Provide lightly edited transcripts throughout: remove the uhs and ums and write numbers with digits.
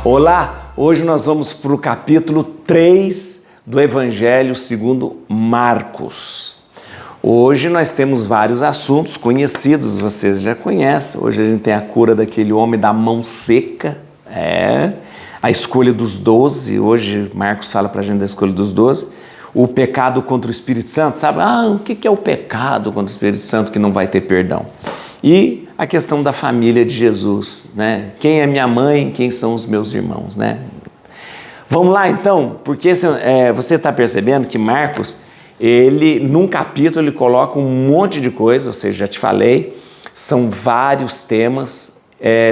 Olá, hoje nós vamos para o capítulo 3 do Evangelho segundo Marcos. Hoje nós temos vários assuntos conhecidos, vocês já conhecem. Hoje a gente tem a cura daquele homem da mão seca, a escolha dos 12, hoje Marcos fala para a gente da escolha dos 12, o pecado contra o Espírito Santo, sabe? O que é o pecado contra o Espírito Santo que não vai ter perdão? E a questão da família de Jesus, né? Quem é minha mãe, quem são os meus irmãos, né? Vamos lá então, porque você está percebendo que Marcos, num capítulo ele coloca um monte de coisa, ou seja, já te falei, são vários temas,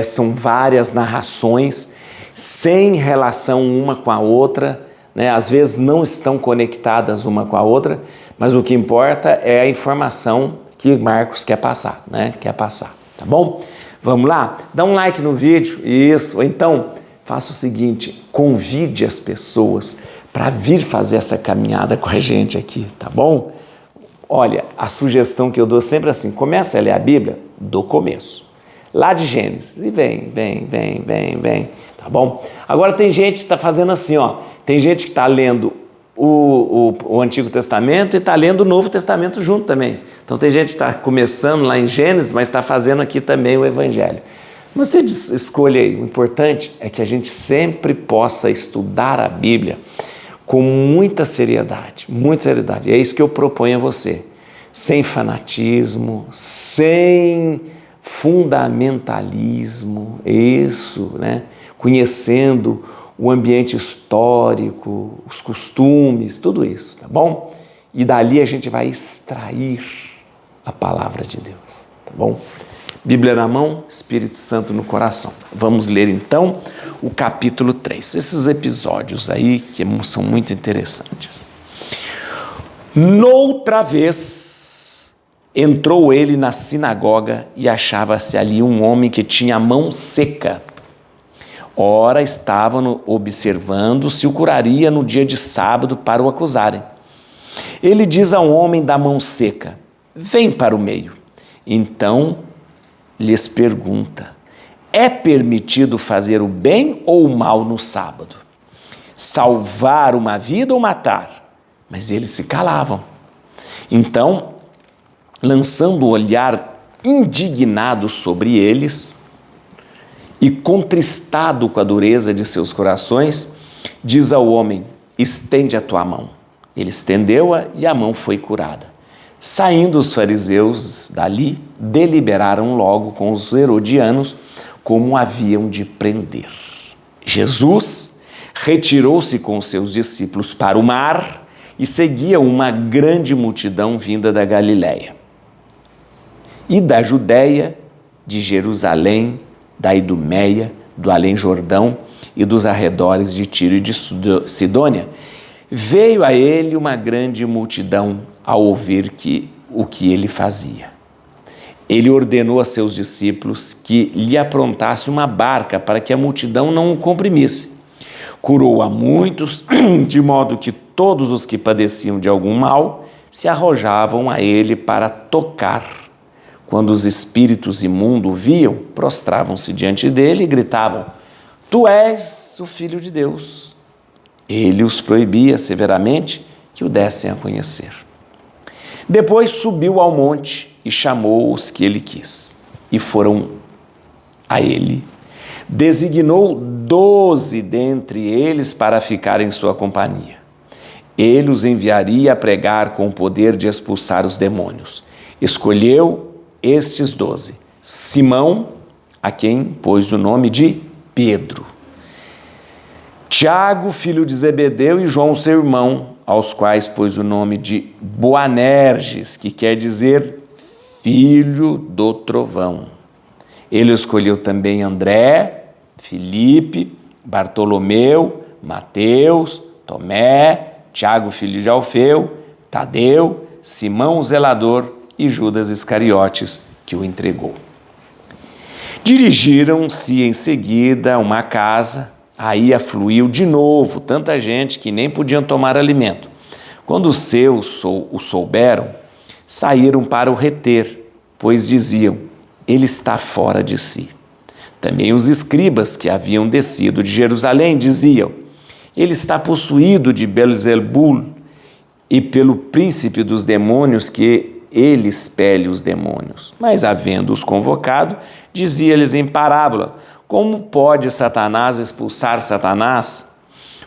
são várias narrações, sem relação uma com a outra, né? Às vezes não estão conectadas uma com a outra, mas o que importa é a informação que Marcos quer passar, né? Tá bom? Vamos lá? Dá um like no vídeo, isso, ou então faça o seguinte, convide as pessoas para vir fazer essa caminhada com a gente aqui, tá bom? Olha, a sugestão que eu dou sempre assim, começa a ler a Bíblia do começo, lá de Gênesis, e vem, tá bom? Agora tem gente que está fazendo assim, ó, tem gente que está lendo o Antigo Testamento e está lendo o Novo Testamento junto também. Então tem gente que está começando lá em Gênesis, mas está fazendo aqui também o Evangelho. Você escolhe aí, o importante é que a gente sempre possa estudar a Bíblia com muita seriedade, e é isso que eu proponho a você, sem fanatismo, sem fundamentalismo, isso, né? Conhecendo o ambiente histórico, os costumes, tudo isso, tá bom? E dali a gente vai extrair a palavra de Deus, tá bom? Bíblia na mão, Espírito Santo no coração. Vamos ler então o capítulo 3. Esses episódios aí que são muito interessantes. Noutra vez, entrou ele na sinagoga e achava-se ali um homem que tinha a mão seca. Ora, estavam observando se o curaria no dia de sábado para o acusarem. Ele diz ao homem da mão seca, vem para o meio. Então lhes pergunta, é permitido fazer o bem ou o mal no sábado? Salvar uma vida ou matar? Mas eles se calavam. Então, lançando o olhar indignado sobre eles, e contristado com a dureza de seus corações, diz ao homem, estende a tua mão. Ele estendeu-a e a mão foi curada. Saindo os fariseus dali, deliberaram logo com os herodianos como haviam de prender. Jesus retirou-se com os seus discípulos para o mar e seguia uma grande multidão vinda da Galiléia e da Judéia, de Jerusalém, da Idumeia, do Além-Jordão e dos arredores de Tiro e de Sidônia. Veio a ele uma grande multidão ao ouvir o que ele fazia. Ele ordenou a seus discípulos que lhe aprontasse uma barca para que a multidão não o comprimisse. Curou a muitos, de modo que todos os que padeciam de algum mal se arrojavam a ele para tocar. Quando os espíritos imundos o viam, prostravam-se diante dele e gritavam, tu és o Filho de Deus. Ele os proibia severamente que o dessem a conhecer. Depois subiu ao monte e chamou os que ele quis. E foram a ele. Designou 12 dentre eles para ficar em sua companhia. Ele os enviaria a pregar com o poder de expulsar os demônios. Escolheu estes 12, Simão, a quem pôs o nome de Pedro, Tiago, filho de Zebedeu, e João, seu irmão, aos quais pôs o nome de Boanerges, que quer dizer filho do trovão. Ele escolheu também André, Filipe, Bartolomeu, Mateus, Tomé, Tiago, filho de Alfeu, Tadeu, Simão, o zelador, e Judas Iscariotes, que o entregou. Dirigiram-se em seguida a uma casa, aí afluiu de novo tanta gente que nem podiam tomar alimento. Quando os seus o souberam, saíram para o reter, pois diziam, ele está fora de si. Também os escribas que haviam descido de Jerusalém diziam: ele está possuído de Belzebul, e pelo príncipe dos demônios que ele expele os demônios. Mas, havendo-os convocado, dizia-lhes em parábola: como pode Satanás expulsar Satanás?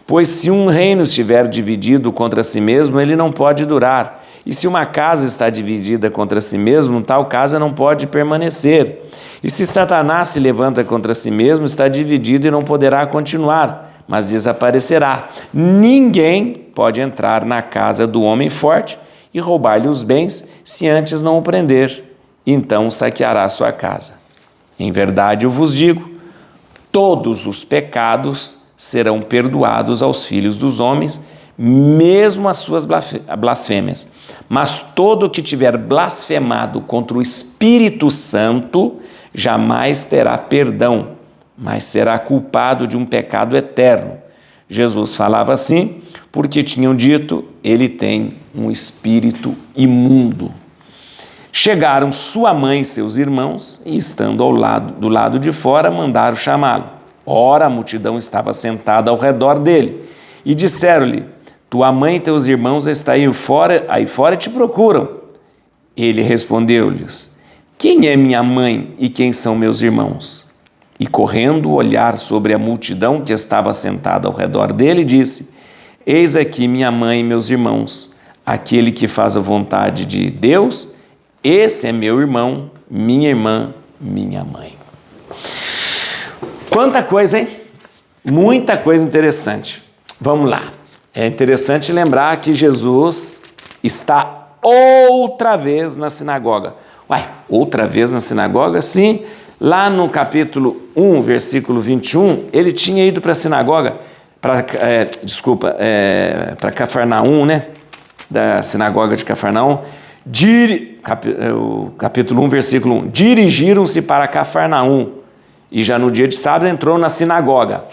Pois se um reino estiver dividido contra si mesmo, ele não pode durar. E se uma casa está dividida contra si mesmo, tal casa não pode permanecer. E se Satanás se levanta contra si mesmo, está dividido e não poderá continuar, mas desaparecerá. Ninguém pode entrar na casa do homem forte e roubar-lhe os bens, se antes não o prender. Então saqueará sua casa. Em verdade eu vos digo, todos os pecados serão perdoados aos filhos dos homens, mesmo as suas blasfêmias. Mas todo o que tiver blasfemado contra o Espírito Santo jamais terá perdão, mas será culpado de um pecado eterno. Jesus falava assim porque tinham dito: ele tem um espírito imundo. Chegaram sua mãe e seus irmãos e, estando do lado de fora, mandaram chamá-lo. Ora, a multidão estava sentada ao redor dele e disseram-lhe: tua mãe e teus irmãos estão aí fora e te procuram. Ele respondeu-lhes: quem é minha mãe e quem são meus irmãos? E correndo olhar sobre a multidão que estava sentada ao redor dele, disse: eis aqui minha mãe e meus irmãos. Aquele que faz a vontade de Deus, esse é meu irmão, minha irmã, minha mãe. Quanta coisa, hein? Muita coisa interessante. Vamos lá. É interessante lembrar que Jesus está outra vez na sinagoga. Uai, outra vez na sinagoga? Sim. Lá no capítulo 1, versículo 21, ele tinha ido para a sinagoga, para Cafarnaum, né? Da sinagoga de Cafarnaum. O capítulo 1, versículo 1. Dirigiram-se para Cafarnaum e já no dia de sábado entrou na sinagoga.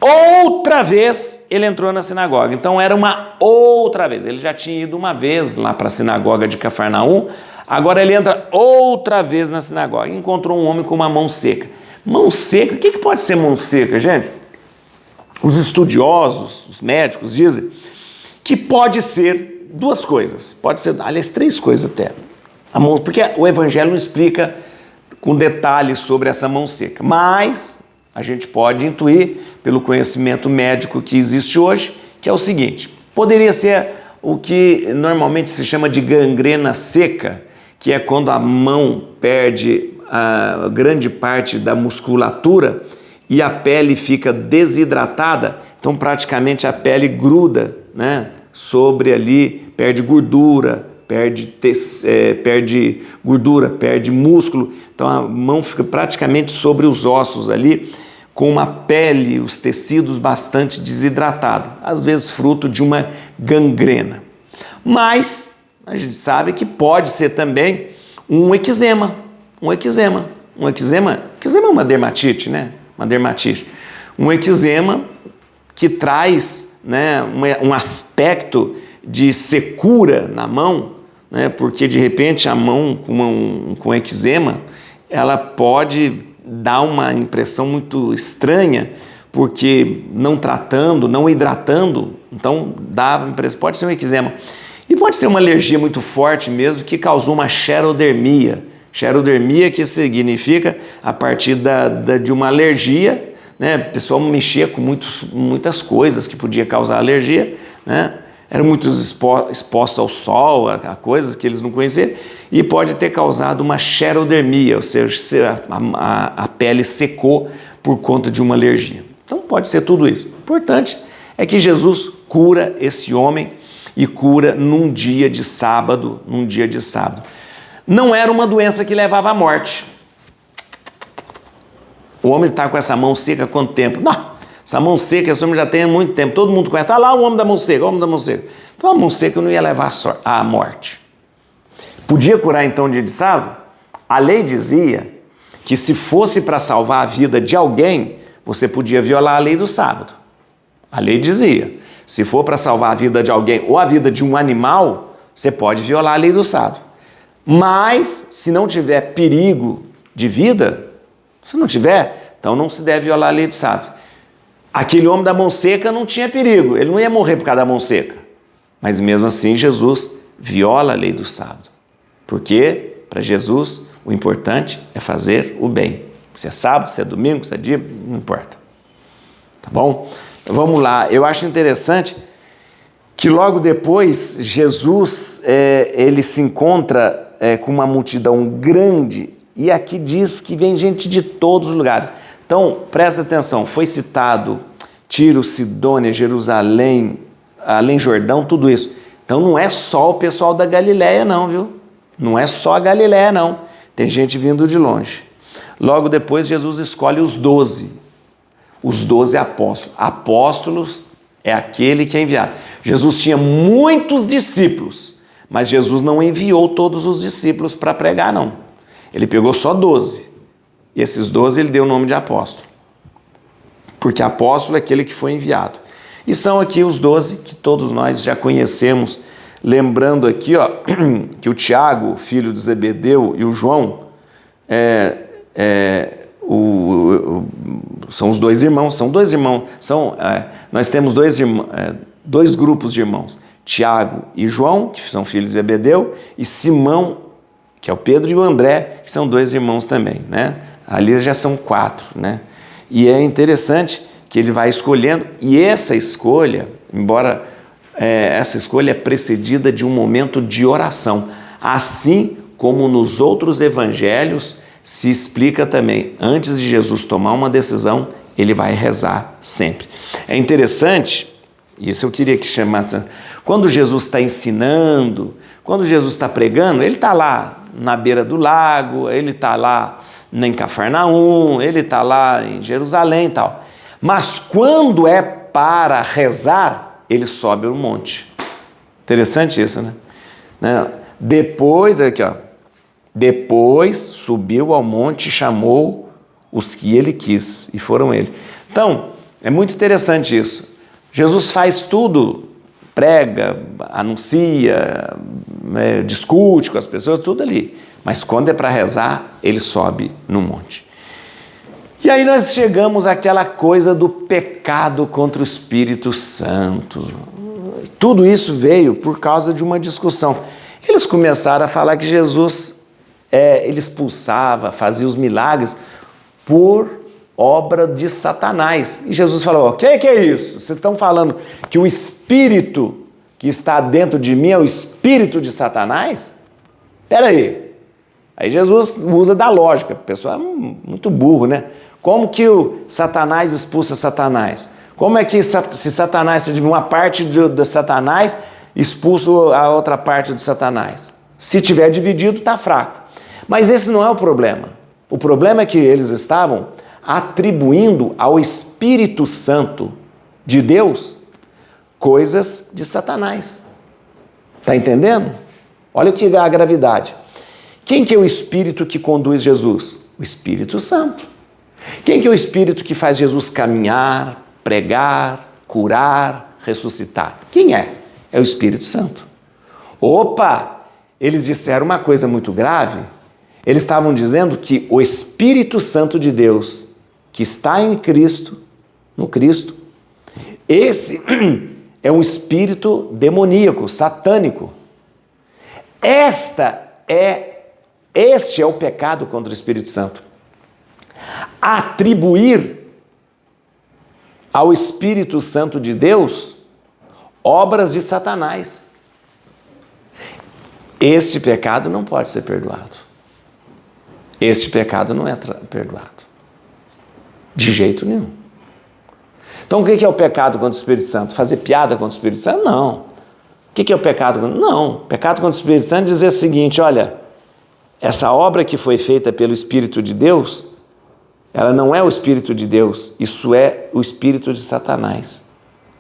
Outra vez ele entrou na sinagoga. Então era uma outra vez. Ele já tinha ido uma vez lá para a sinagoga de Cafarnaum. Agora ele entra outra vez na sinagoga. Encontrou um homem com uma mão seca. Mão seca? O que pode ser mão seca, gente? Os estudiosos, os médicos dizem que pode ser duas coisas. Pode ser, aliás, três coisas até. A mão, porque o Evangelho não explica com detalhes sobre essa mão seca. Mas a gente pode intuir, pelo conhecimento médico que existe hoje, que é o seguinte: poderia ser o que normalmente se chama de gangrena seca, que é quando a mão perde a grande parte da musculatura e a pele fica desidratada, então praticamente a pele gruda, né, sobre ali, perde gordura, perde gordura, perde músculo, então a mão fica praticamente sobre os ossos ali, com uma pele, os tecidos bastante desidratados, às vezes fruto de uma gangrena. Mas a gente sabe que pode ser também um eczema. Um eczema é uma dermatite, né? Uma dermatite. Um eczema que traz, né, um aspecto de secura na mão, né? Porque de repente a mão com eczema, ela pode dá uma impressão muito estranha, porque não tratando, não hidratando, então dá impressão, pode ser um eczema. E pode ser uma alergia muito forte mesmo, que causou uma xerodermia. Xerodermia, que significa a partir de uma alergia, né? O pessoal mexia com muitas coisas que podia causar alergia, né? Eram muito expostos ao sol, a coisas que eles não conheciam, e pode ter causado uma xerodermia, ou seja, a pele secou por conta de uma alergia. Então pode ser tudo isso. O importante é que Jesus cura esse homem e cura num dia de sábado, Não era uma doença que levava à morte. O homem está com essa mão seca há quanto tempo? Não, essa mão seca esse homem já tem há muito tempo. Todo mundo conhece. Ah lá, o homem da mão seca, o homem da mão seca. Então a mão seca não ia levar à morte. Podia curar então no dia de sábado? A lei dizia que se fosse para salvar a vida de alguém, você podia violar a lei do sábado. A lei dizia, se for para salvar a vida de alguém ou a vida de um animal, você pode violar a lei do sábado. Mas, se não tiver perigo de vida, Se não tiver, então não se deve violar a lei do sábado. Aquele homem da mão seca não tinha perigo, ele não ia morrer por causa da mão seca. Mas mesmo assim, Jesus viola a lei do sábado. Porque, para Jesus, o importante é fazer o bem. Se é sábado, se é domingo, se é dia, não importa. Tá bom? Então, vamos lá. Eu acho interessante que logo depois, Jesus ele se encontra com uma multidão grande, e aqui diz que vem gente de todos os lugares. Então, presta atenção, foi citado Tiro, Sidônia, Jerusalém, além Jordão, tudo isso. Então não é só o pessoal da Galileia não, viu? Não é só a Galileia não, tem gente vindo de longe. Logo depois Jesus escolhe os 12 apóstolos. Apóstolos é aquele que é enviado. Jesus tinha muitos discípulos, mas Jesus não enviou todos os discípulos para pregar não. Ele pegou só 12. E esses 12 ele deu o nome de apóstolo. Porque apóstolo é aquele que foi enviado. E são aqui os 12 que todos nós já conhecemos. Lembrando aqui, ó, que o Tiago, filho de Zebedeu, e o João, são os dois irmãos. Nós temos dois grupos de irmãos. Tiago e João, que são filhos de Zebedeu, e Simão, que é o Pedro, e o André, que são dois irmãos também, né? Ali já são 4, né? E é interessante que ele vai escolhendo, e essa escolha, embora essa escolha é precedida de um momento de oração, assim como nos outros evangelhos se explica também, antes de Jesus tomar uma decisão, ele vai rezar sempre. É interessante, isso eu queria que chamasse, quando Jesus está ensinando, quando Jesus está pregando, ele está lá na beira do lago, ele está lá em Cafarnaum, ele está lá em Jerusalém e tal. Mas quando é para rezar, ele sobe o monte. Interessante isso, né? Depois, aqui ó, depois subiu ao monte e chamou os que ele quis, e foram ele. Então, é muito interessante isso. Jesus faz tudo, prega, anuncia, discute com as pessoas, tudo ali. Mas quando é para rezar, ele sobe no monte. E aí nós chegamos àquela coisa do pecado contra o Espírito Santo. Tudo isso veio por causa de uma discussão. Eles começaram a falar que Jesus, ele expulsava, fazia os milagres por obra de Satanás. E Jesus falou, o que é isso? Vocês estão falando que o Espírito que está dentro de mim é o Espírito de Satanás? Espera aí. Aí Jesus usa da lógica, o pessoal é muito burro, né? Como que o Satanás expulsa Satanás? Como é que se Satanás, se uma parte de Satanás expulsa a outra parte do Satanás? Se tiver dividido, está fraco. Mas esse não é o problema. O problema é que eles estavam atribuindo ao Espírito Santo de Deus coisas de Satanás. Está entendendo? Olha o que é a gravidade. Quem que é o Espírito que conduz Jesus? O Espírito Santo. Quem que é o Espírito que faz Jesus caminhar, pregar, curar, ressuscitar? Quem é? É o Espírito Santo. Opa! Eles disseram uma coisa muito grave. Eles estavam dizendo que o Espírito Santo de Deus, que está em Cristo, no Cristo, esse é um espírito demoníaco, satânico. Este é o pecado contra o Espírito Santo. Atribuir ao Espírito Santo de Deus obras de Satanás. Este pecado não pode ser perdoado. Este pecado não é perdoado. De jeito nenhum. Então o que é o pecado contra o Espírito Santo? Fazer piada contra o Espírito Santo? Não. O que é o pecado? Não. Pecado contra o Espírito Santo é dizer o seguinte, olha, essa obra que foi feita pelo Espírito de Deus, ela não é o Espírito de Deus, isso é o Espírito de Satanás.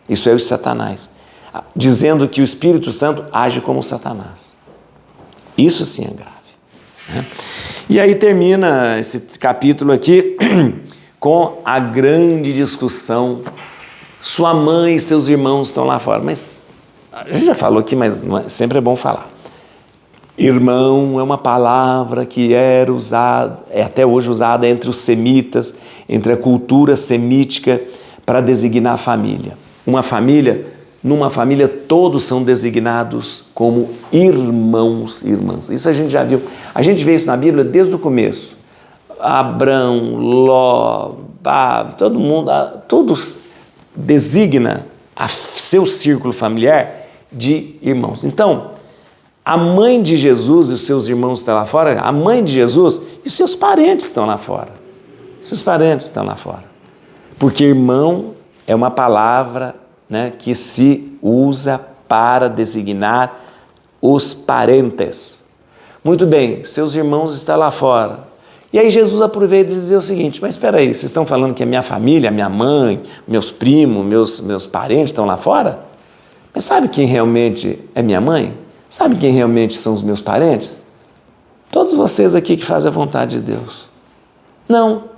Isso é o Satanás. Dizendo que o Espírito Santo age como Satanás. Isso sim é grave. Né? E aí termina esse capítulo aqui com a grande discussão. Sua mãe e seus irmãos estão lá fora. Mas a gente já falou aqui, mas sempre é bom falar. Irmão é uma palavra que era usada, é até hoje usada entre os semitas, entre a cultura semítica, para designar a família. Numa família todos são designados como irmãos, irmãs. Isso a gente já viu. A gente vê isso na Bíblia desde o começo. Abrão, Ló, todo mundo, todos designa seu círculo familiar de irmãos. Então, a mãe de Jesus e os seus irmãos estão lá fora, a mãe de Jesus e os seus parentes estão lá fora. Seus parentes estão lá fora. Porque irmão é uma palavra, né, que se usa para designar os parentes. Muito bem, seus irmãos estão lá fora. E aí Jesus aproveita e diz o seguinte: mas espera aí, vocês estão falando que a minha família, a minha mãe, meus primos, meus parentes estão lá fora? Mas sabe quem realmente é minha mãe? Sabe quem realmente são os meus parentes? Todos vocês aqui que fazem a vontade de Deus. Não.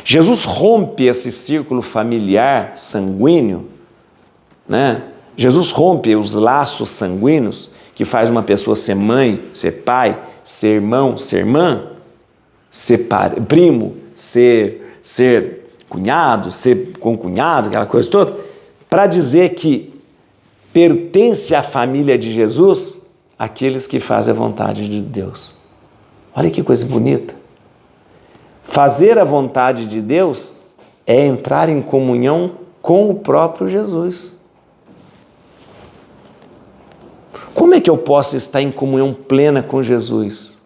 Jesus rompe esse círculo familiar sanguíneo, né? Jesus rompe os laços sanguíneos que faz uma pessoa ser mãe, ser pai, ser irmão, ser irmã, ser primo, ser cunhado, ser concunhado, aquela coisa toda, para dizer que pertence à família de Jesus aqueles que fazem a vontade de Deus. Olha que coisa bonita. Fazer a vontade de Deus é entrar em comunhão com o próprio Jesus. Como é que eu posso estar em comunhão plena com Jesus?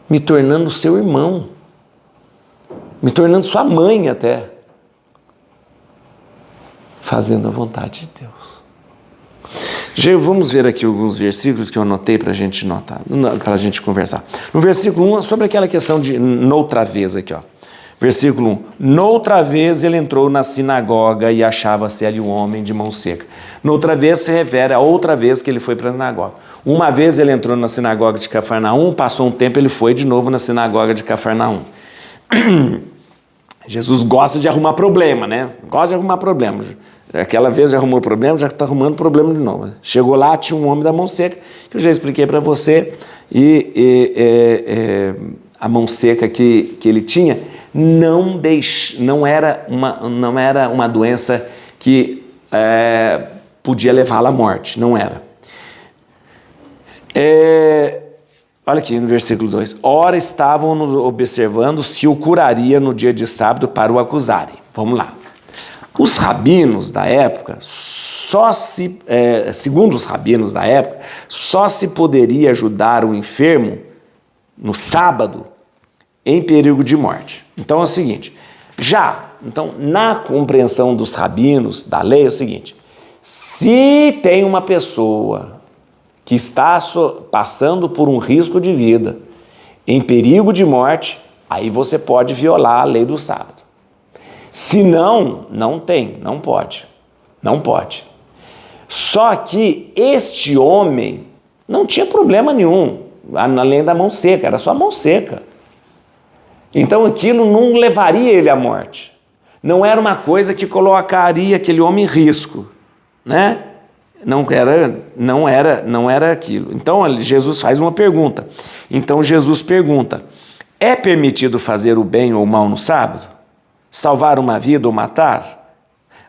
Me tornando seu irmão, me tornando sua mãe até, fazendo a vontade de Deus. Vamos ver aqui alguns versículos que eu anotei para a gente notar, para a gente conversar. No versículo 1, sobre aquela questão de noutra vez aqui, ó. Versículo 1, noutra vez ele entrou na sinagoga e achava-se ali um homem de mão seca. Noutra vez se refere a outra vez que ele foi para a sinagoga. Uma vez ele entrou na sinagoga de Cafarnaum, passou um tempo, ele foi de novo na sinagoga de Cafarnaum. Jesus gosta de arrumar problema, né? Gosta de arrumar problema. Aquela vez já arrumou problema, já está arrumando problema de novo. Chegou lá, tinha um homem da mão seca, que eu já expliquei para você, a mão seca que ele tinha não era uma doença que podia levá-la à morte, não era. Olha aqui no versículo 2. Ora estavam nos observando se o curaria no dia de sábado para o acusarem. Vamos lá. Os rabinos da época, segundo os rabinos da época, só se poderia ajudar o enfermo no sábado em perigo de morte. Então é o seguinte, então na compreensão dos rabinos da lei é o seguinte, se tem uma pessoa que está passando por um risco de vida, em perigo de morte, aí você pode violar a lei do sábado. Se não, não pode. Só que este homem não tinha problema nenhum, além da mão seca, era só a mão seca. Então aquilo não levaria ele à morte. Não era uma coisa que colocaria aquele homem em risco, né? Não era aquilo. Então Jesus faz uma pergunta. Então Jesus pergunta: é permitido fazer o bem ou o mal no sábado? Salvar uma vida ou matar?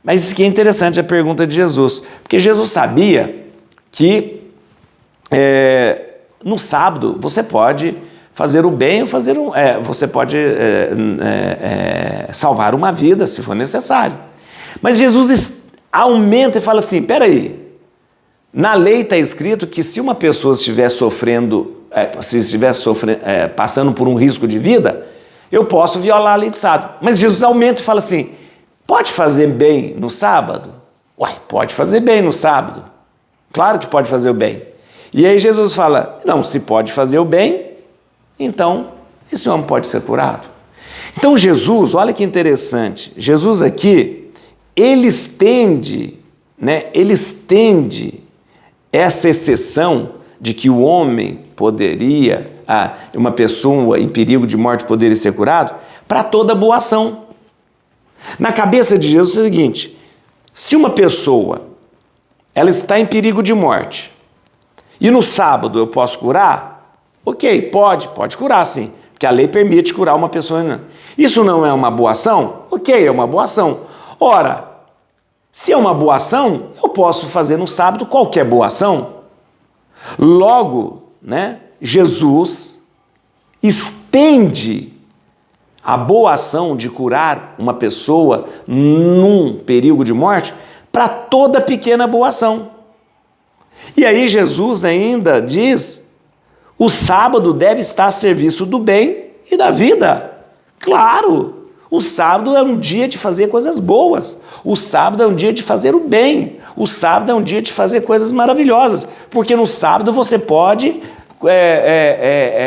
Mas isso que é interessante a pergunta de Jesus, porque Jesus sabia que no sábado você pode fazer o bem ou você pode salvar uma vida se for necessário. Mas Jesus aumenta e fala assim, peraí, na lei está escrito que se uma pessoa estiver passando por um risco de vida, eu posso violar a lei do sábado. Mas Jesus aumenta e fala assim, pode fazer bem no sábado? Uai, pode fazer bem no sábado. Claro que pode fazer o bem. E aí Jesus fala, não, se pode fazer o bem, então esse homem pode ser curado. Então Jesus, olha que interessante, Jesus aqui, ele estende essa exceção de que o homem poderia, uma pessoa em perigo de morte poderia ser curado, para toda boa ação. Na cabeça de Jesus é o seguinte, se uma pessoa ela está em perigo de morte E no sábado eu posso curar? Ok, pode curar sim, porque a lei permite curar uma pessoa. Isso não é uma boa ação? Ok, é uma boa ação. Ora, se é uma boa ação, eu posso fazer no sábado qualquer boa ação. Logo, Jesus estende a boa ação de curar uma pessoa num perigo de morte para toda pequena boa ação. E aí Jesus ainda diz: o sábado deve estar a serviço do bem e da vida. Claro, o sábado é um dia de fazer coisas boas. O sábado é um dia de fazer o bem. O sábado é um dia de fazer coisas maravilhosas. Porque no sábado você pode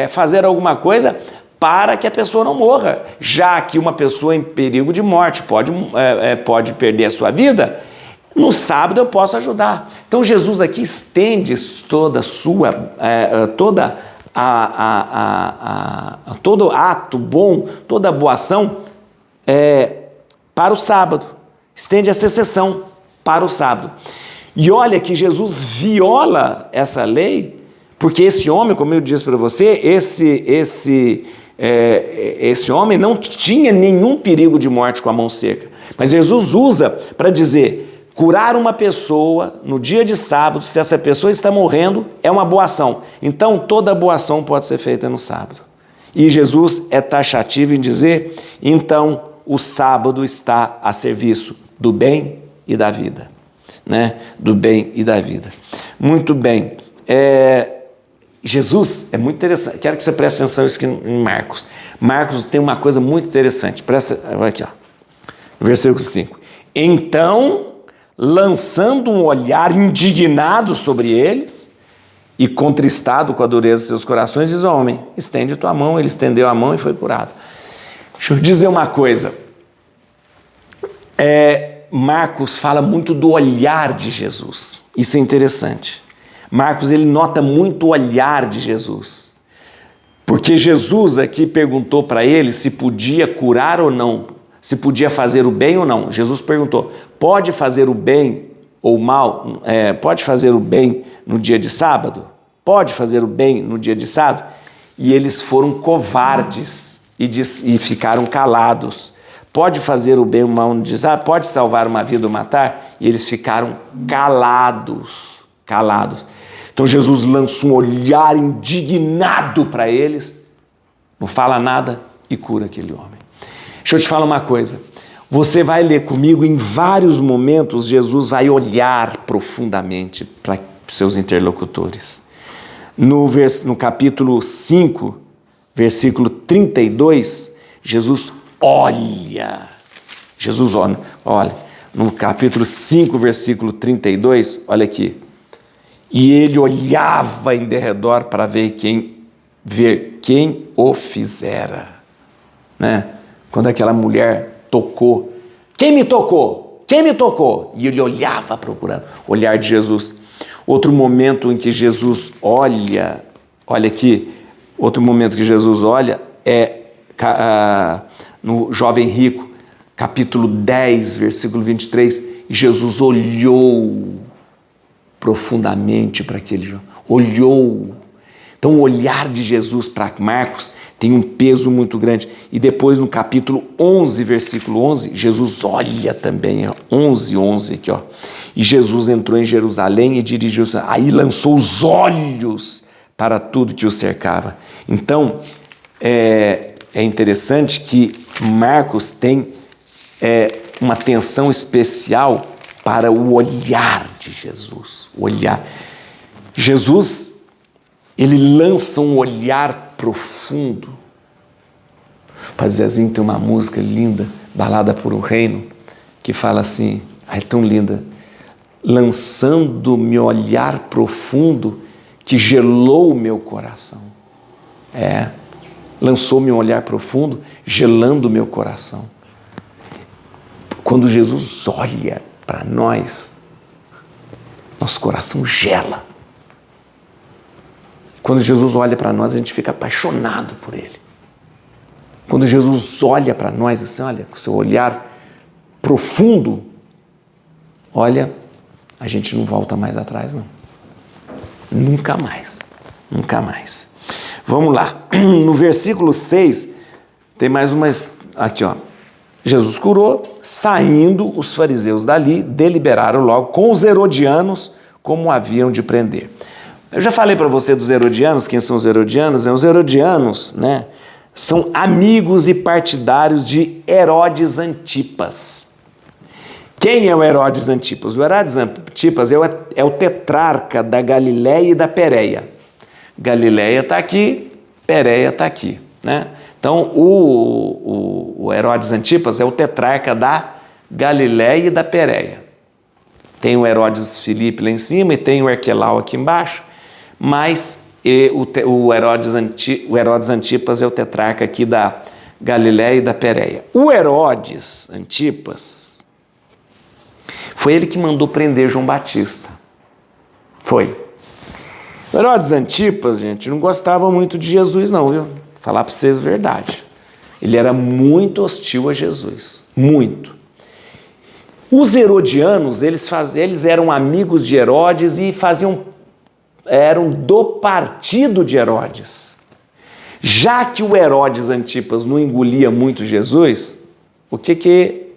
fazer alguma coisa para que a pessoa não morra. Já que uma pessoa em perigo de morte pode perder a sua vida, no sábado eu posso ajudar. Então Jesus aqui estende todo ato bom, toda boa ação para o sábado. Estende essa exceção para o sábado. E olha que Jesus viola essa lei, porque esse homem, como eu disse para você, esse homem não tinha nenhum perigo de morte com a mão seca. Mas Jesus usa para dizer: curar uma pessoa no dia de sábado, se essa pessoa está morrendo, é uma boa ação. Então, toda boa ação pode ser feita no sábado. E Jesus é taxativo em dizer: então, o sábado está a serviço do bem e da vida. Do bem e da vida. Muito bem. Jesus é muito interessante. Quero que você preste atenção aqui em Marcos. Marcos tem uma coisa muito interessante. Vai aqui, no versículo 5. Então, lançando um olhar indignado sobre eles e contristado com a dureza de seus corações, diz ao homem: estende tua mão. Ele estendeu a mão e foi curado. Deixa eu dizer uma coisa. Marcos fala muito do olhar de Jesus. Isso é interessante. Marcos, ele nota muito o olhar de Jesus. Porque Jesus aqui perguntou para ele se podia curar ou não, se podia fazer o bem ou não. Jesus perguntou: pode fazer o bem ou o mal? Pode fazer o bem no dia de sábado? Pode fazer o bem no dia de sábado? E eles foram covardes e ficaram calados. Pode fazer o bem ou o mal no dia de sábado? Pode salvar uma vida ou matar? E eles ficaram calados. Então Jesus lança um olhar indignado para eles, não fala nada e cura aquele homem. Deixa eu te falar uma coisa. Você vai ler comigo, em vários momentos Jesus vai olhar profundamente para seus interlocutores. No capítulo 5, versículo 32, Jesus olha, no capítulo 5, versículo 32, olha aqui. E ele olhava em derredor para ver quem o fizera. Quando aquela mulher tocou. Quem me tocou? Quem me tocou? E ele olhava procurando. Olhar de Jesus. Outro momento em que Jesus olha aqui, outro momento que Jesus olha no jovem rico, capítulo 10, versículo 23, Jesus olhou profundamente para aquele jovem, olhou. Então o olhar de Jesus para Marcos tem um peso muito grande. E depois no capítulo 11, versículo 11, Jesus olha também, 11 aqui, E Jesus entrou em Jerusalém e dirigiu-se, aí lançou os olhos para tudo que o cercava. Então, é interessante que Marcos tem uma atenção especial para o olhar de Jesus. O olhar. Jesus, ele lança um olhar profundo. O Padre Zezinho tem uma música linda, Balada por um Reino, que fala assim, é tão linda: lançando-me olhar profundo que gelou o meu coração. Lançou-me um olhar profundo, gelando o meu coração. Quando Jesus olha para nós, nosso coração gela. Quando Jesus olha para nós, a gente fica apaixonado por Ele. Quando Jesus olha para nós, assim, olha, com seu olhar profundo, olha, a gente não volta mais atrás, não. Nunca mais. Nunca mais. Vamos lá. No versículo 6, tem mais umas... Aqui, ó. Jesus curou, saindo os fariseus dali, deliberaram logo com os herodianos como haviam de prender. Eu já falei para você dos herodianos, quem são os herodianos? Os herodianos, né, são amigos e partidários de Herodes Antipas. Quem é o Herodes Antipas? O Herodes Antipas é o tetrarca da Galiléia e da Pérea. Galiléia está aqui, Pérea está aqui, né? Então, o Herodes Antipas é o tetrarca da Galiléia e da Pérea. Tem o Herodes Filipe lá em cima e tem o Arquelau aqui embaixo, mas o Herodes Antipas é o tetrarca aqui da Galiléia e da Pérea. O Herodes Antipas foi ele que mandou prender João Batista. Foi. O Herodes Antipas, gente, não gostava muito de Jesus não, viu? Falar para vocês a verdade. Ele era muito hostil a Jesus. Muito. Os herodianos, eles eram amigos de Herodes e eram do partido de Herodes. Já que o Herodes Antipas não engolia muito Jesus, o que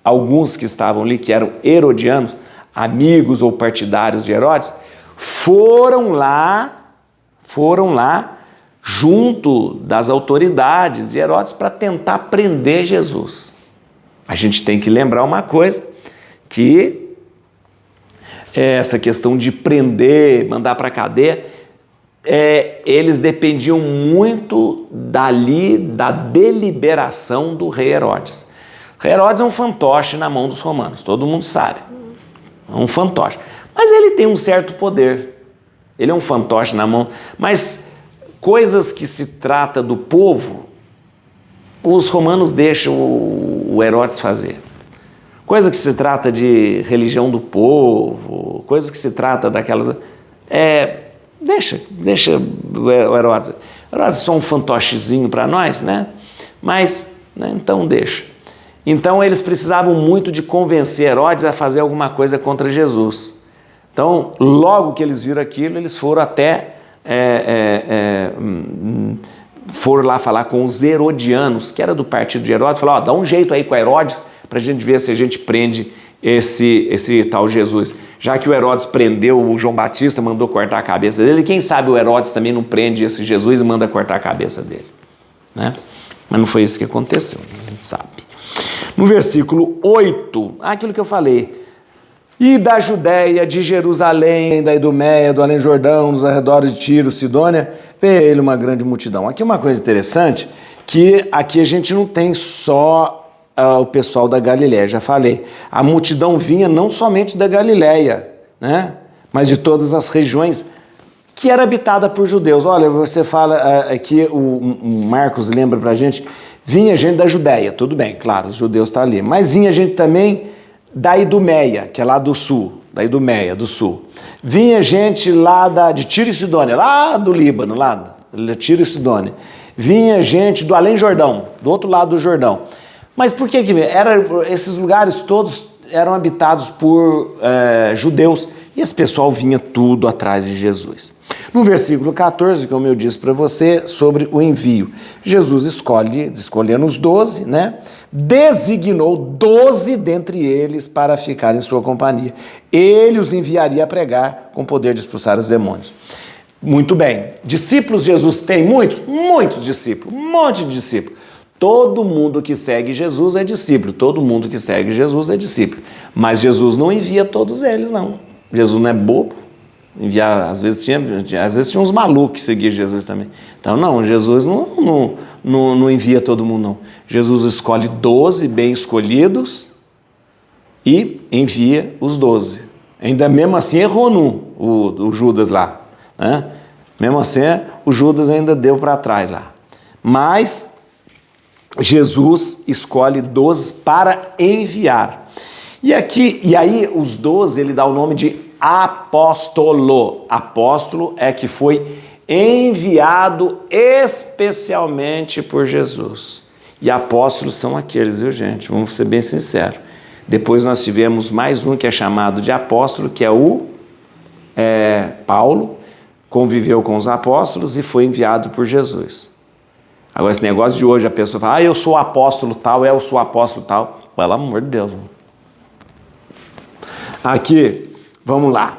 alguns que estavam ali, que eram herodianos, amigos ou partidários de Herodes, foram lá junto das autoridades de Herodes para tentar prender Jesus. A gente tem que lembrar uma coisa, que essa questão de prender, mandar para a cadeia, eles dependiam muito da deliberação do rei Herodes. O rei Herodes é um fantoche na mão dos romanos, todo mundo sabe. É um fantoche. Mas ele tem um certo poder. Ele é um fantoche na mão. Mas coisas que se trata do povo, os romanos deixam o Herodes fazer. Coisa que se trata de religião do povo, coisa que se trata daquelas... Deixa o Herodes. O Herodes é só um fantochezinho para nós, né? Mas, né, então deixa. Então eles precisavam muito de convencer Herodes a fazer alguma coisa contra Jesus. Então, logo que eles viram aquilo, eles foram até... foram lá falar com os herodianos, que era do partido de Herodes, falaram, dá um jeito aí com Herodes para a gente ver se a gente prende esse tal Jesus. Já que o Herodes prendeu o João Batista, mandou cortar a cabeça dele, quem sabe o Herodes também não prende esse Jesus e manda cortar a cabeça dele, né? Mas não foi isso que aconteceu, a gente sabe. No versículo 8, aquilo que eu falei, e da Judéia, de Jerusalém, da Idumeia, do Além-Jordão, dos arredores de Tiro, Sidônia, veio ele uma grande multidão. Aqui uma coisa interessante, que aqui a gente não tem só o pessoal da Galiléia, já falei. A multidão vinha não somente da Galiléia, né, mas de todas as regiões que era habitada por judeus. Olha, você fala aqui, o Marcos lembra pra gente, vinha gente da Judéia, tudo bem, claro, os judeus estão ali, mas vinha gente também da Idumeia, que é lá do sul, da Idumeia, do sul. Vinha gente lá de Tiro e Sidônia, lá do Líbano, lá de Tiro e Sidônia. Vinha gente do Além-Jordão, do outro lado do Jordão. Mas por que esses lugares todos eram habitados por judeus e esse pessoal vinha tudo atrás de Jesus. No versículo 14, como eu disse para você, sobre o envio, Jesus escolhendo os 12, né? Designou 12 dentre eles para ficar em sua companhia. Ele os enviaria a pregar com poder de expulsar os demônios. Muito bem. Discípulos Jesus tem muitos? Muitos discípulos, um monte de discípulos. Todo mundo que segue Jesus é discípulo, todo mundo que segue Jesus é discípulo. Mas Jesus não envia todos eles, não. Jesus não é bobo. Às vezes tinha uns malucos que seguiam Jesus também. Então, não, Jesus não envia todo mundo, não. Jesus escolhe 12 bem escolhidos e envia os 12. Ainda mesmo assim errou o Judas lá, né? Mesmo assim, o Judas ainda deu para trás lá. Mas Jesus escolhe 12 para enviar. E aí os 12, ele dá o nome de apóstolo. Apóstolo é que foi enviado especialmente por Jesus. E apóstolos são aqueles, viu, gente? Vamos ser bem sinceros. Depois nós tivemos mais um que é chamado de apóstolo, que é o Paulo. conviveu com os apóstolos e foi enviado por Jesus. Agora, esse negócio de hoje, a pessoa fala, eu sou apóstolo tal, eu sou apóstolo tal. Pelo amor de Deus. Aqui, vamos lá.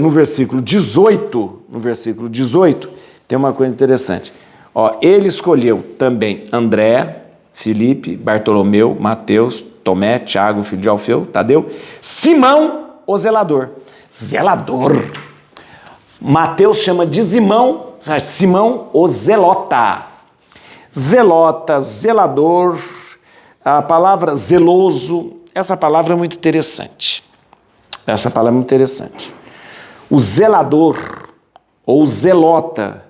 No versículo 18, tem uma coisa interessante. Ele escolheu também André, Filipe, Bartolomeu, Mateus, Tomé, Tiago, filho de Alfeu, Tadeu, Simão, o zelador. Zelador. Mateus chama de Simão, o zelota. Zelota, zelador, a palavra zeloso, essa palavra é muito interessante. O zelador, ou o zelota,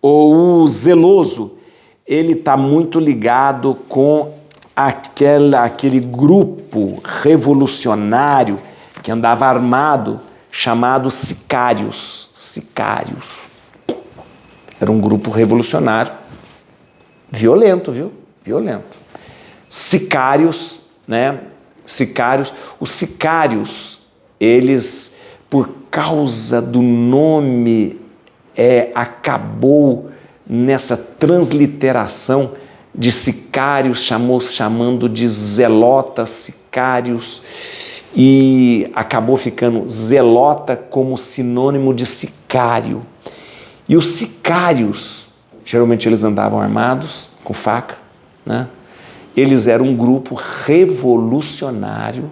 ou o zeloso, ele está muito ligado com aquele grupo revolucionário que andava armado, chamado sicários. Era um grupo revolucionário, violento, viu? Violento. Sicários, né? Os sicários, eles, por causa do nome, acabou nessa transliteração de sicários, chamando de zelotas, sicários, e acabou ficando zelota como sinônimo de sicário. E os sicários, geralmente eles andavam armados, com faca, né? Eles eram um grupo revolucionário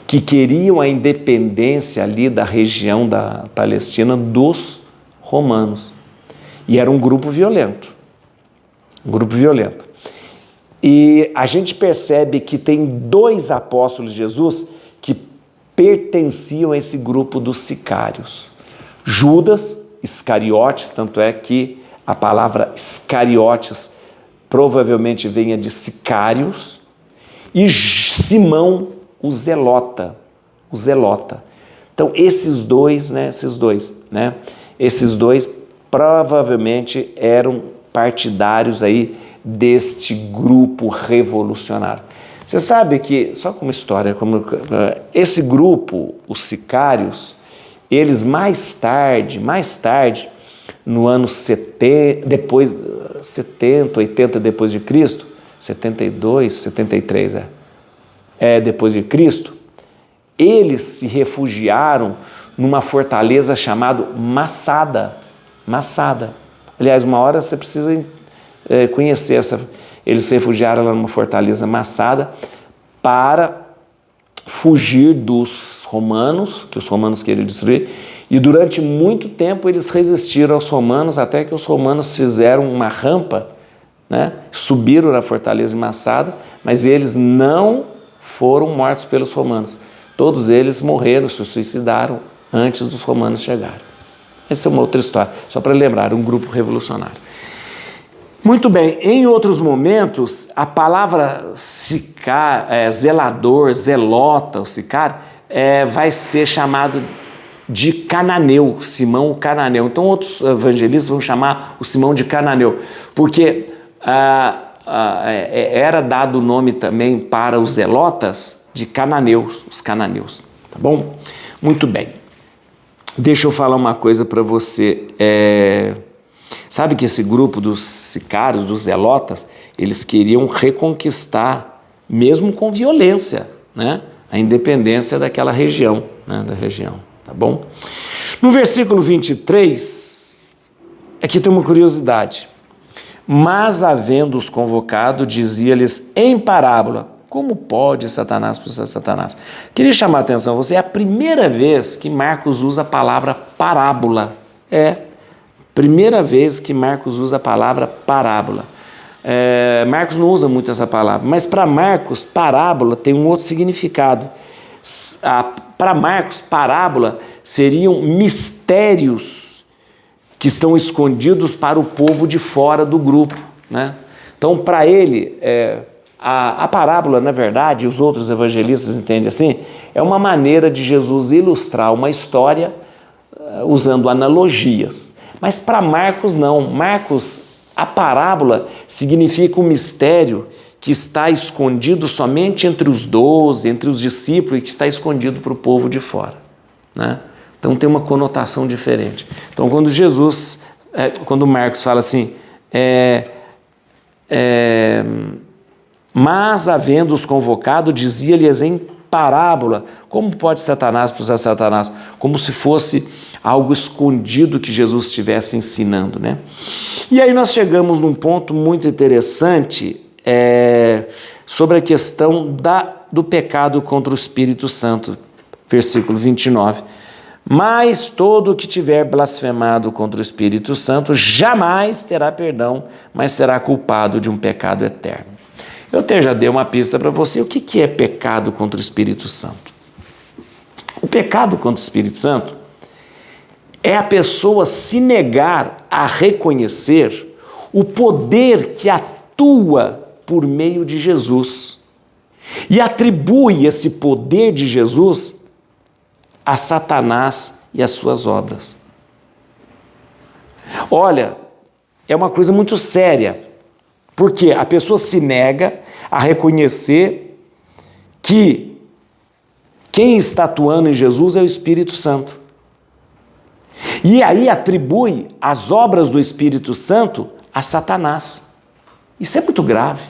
que queriam a independência ali da região da Palestina dos romanos. E era um grupo violento. E a gente percebe que tem 2 apóstolos de Jesus que pertenciam a esse grupo dos sicários. Judas Iscariotes, tanto é que a palavra Iscariotes provavelmente venha de sicários, e Simão, o zelota. Então, esses dois provavelmente eram partidários aí deste grupo revolucionário. Você sabe que, só como história, esse grupo, os sicários, eles mais tarde, no ano 70, 80 depois de Cristo, 72, 73, depois de Cristo, eles se refugiaram numa fortaleza chamada Massada. Aliás, uma hora você precisa conhecer essa. Eles se refugiaram lá numa fortaleza Massada para fugir dos romanos, que os romanos queriam destruir, e durante muito tempo eles resistiram aos romanos, até que os romanos fizeram uma rampa, né? Subiram na fortaleza de Massada, mas eles não foram mortos pelos romanos. Todos eles morreram, se suicidaram antes dos romanos chegarem. Essa é uma outra história, só para lembrar, um grupo revolucionário. Muito bem, em outros momentos, a palavra zelador, zelota, o sicário, vai ser chamado de cananeu, Simão o cananeu. Então outros evangelistas vão chamar o Simão de cananeu, porque era dado o nome também para os zelotas de cananeus, os cananeus, tá bom? Muito bem. Deixa eu falar uma coisa para você. Sabe que esse grupo dos sicários, dos zelotas, eles queriam reconquistar, mesmo com violência, né, a independência daquela região, né, tá bom? No versículo 23, aqui tem uma curiosidade. Mas, havendo-os convocado, dizia-lhes em parábola. Como pode Satanás expulsar Satanás? Queria chamar a atenção a você, é a primeira vez que Marcos usa a palavra parábola. Primeira vez que Marcos usa a palavra parábola. Marcos não usa muito essa palavra, mas para Marcos, parábola tem um outro significado. Para Marcos, parábola seriam mistérios que estão escondidos para o povo de fora do grupo, né? Então, para ele, a parábola, na verdade, os outros evangelistas entendem assim, é uma maneira de Jesus ilustrar uma história usando analogias. Mas para Marcos não. Marcos, a parábola significa um mistério que está escondido somente entre os 12, entre os discípulos, e que está escondido para o povo de fora, né? Então tem uma conotação diferente. Então quando Marcos fala assim, mas havendo-os convocado, dizia-lhes em parábola. Como pode Satanás usar Satanás? Como se fosse algo escondido que Jesus estivesse ensinando, né? E aí nós chegamos num ponto muito interessante sobre a questão do pecado contra o Espírito Santo. Versículo 29. Mas todo o que tiver blasfemado contra o Espírito Santo jamais terá perdão, mas será culpado de um pecado eterno. Eu até já dei uma pista para você. O que é pecado contra o Espírito Santo? O pecado contra o Espírito Santo é a pessoa se negar a reconhecer o poder que atua por meio de Jesus e atribui esse poder de Jesus a Satanás e as suas obras. Olha, é uma coisa muito séria, porque a pessoa se nega a reconhecer que quem está atuando em Jesus é o Espírito Santo. E aí atribui as obras do Espírito Santo a Satanás. Isso é muito grave.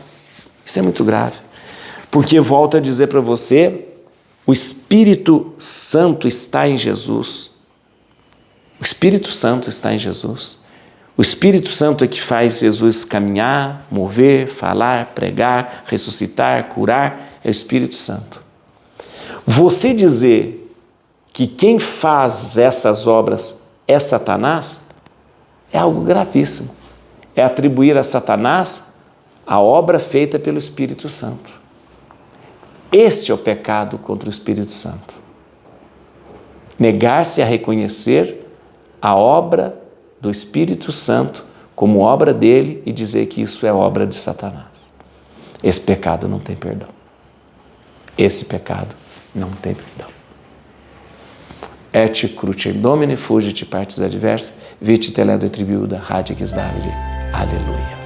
Isso é muito grave. Porque, volto a dizer para você, o Espírito Santo está em Jesus. O Espírito Santo está em Jesus. O Espírito Santo é que faz Jesus caminhar, mover, falar, pregar, ressuscitar, curar. É o Espírito Santo. Você dizer que quem faz essas obras é Satanás é algo gravíssimo. É atribuir a Satanás a obra feita pelo Espírito Santo. Este é o pecado contra o Espírito Santo. Negar-se a reconhecer a obra do Espírito Santo como obra dele e dizer que isso é obra de Satanás. Esse pecado não tem perdão. Esse pecado não tem perdão. Et cruce domine fugit partis adversa, vite teledo tribuda radix Davide. Aleluia.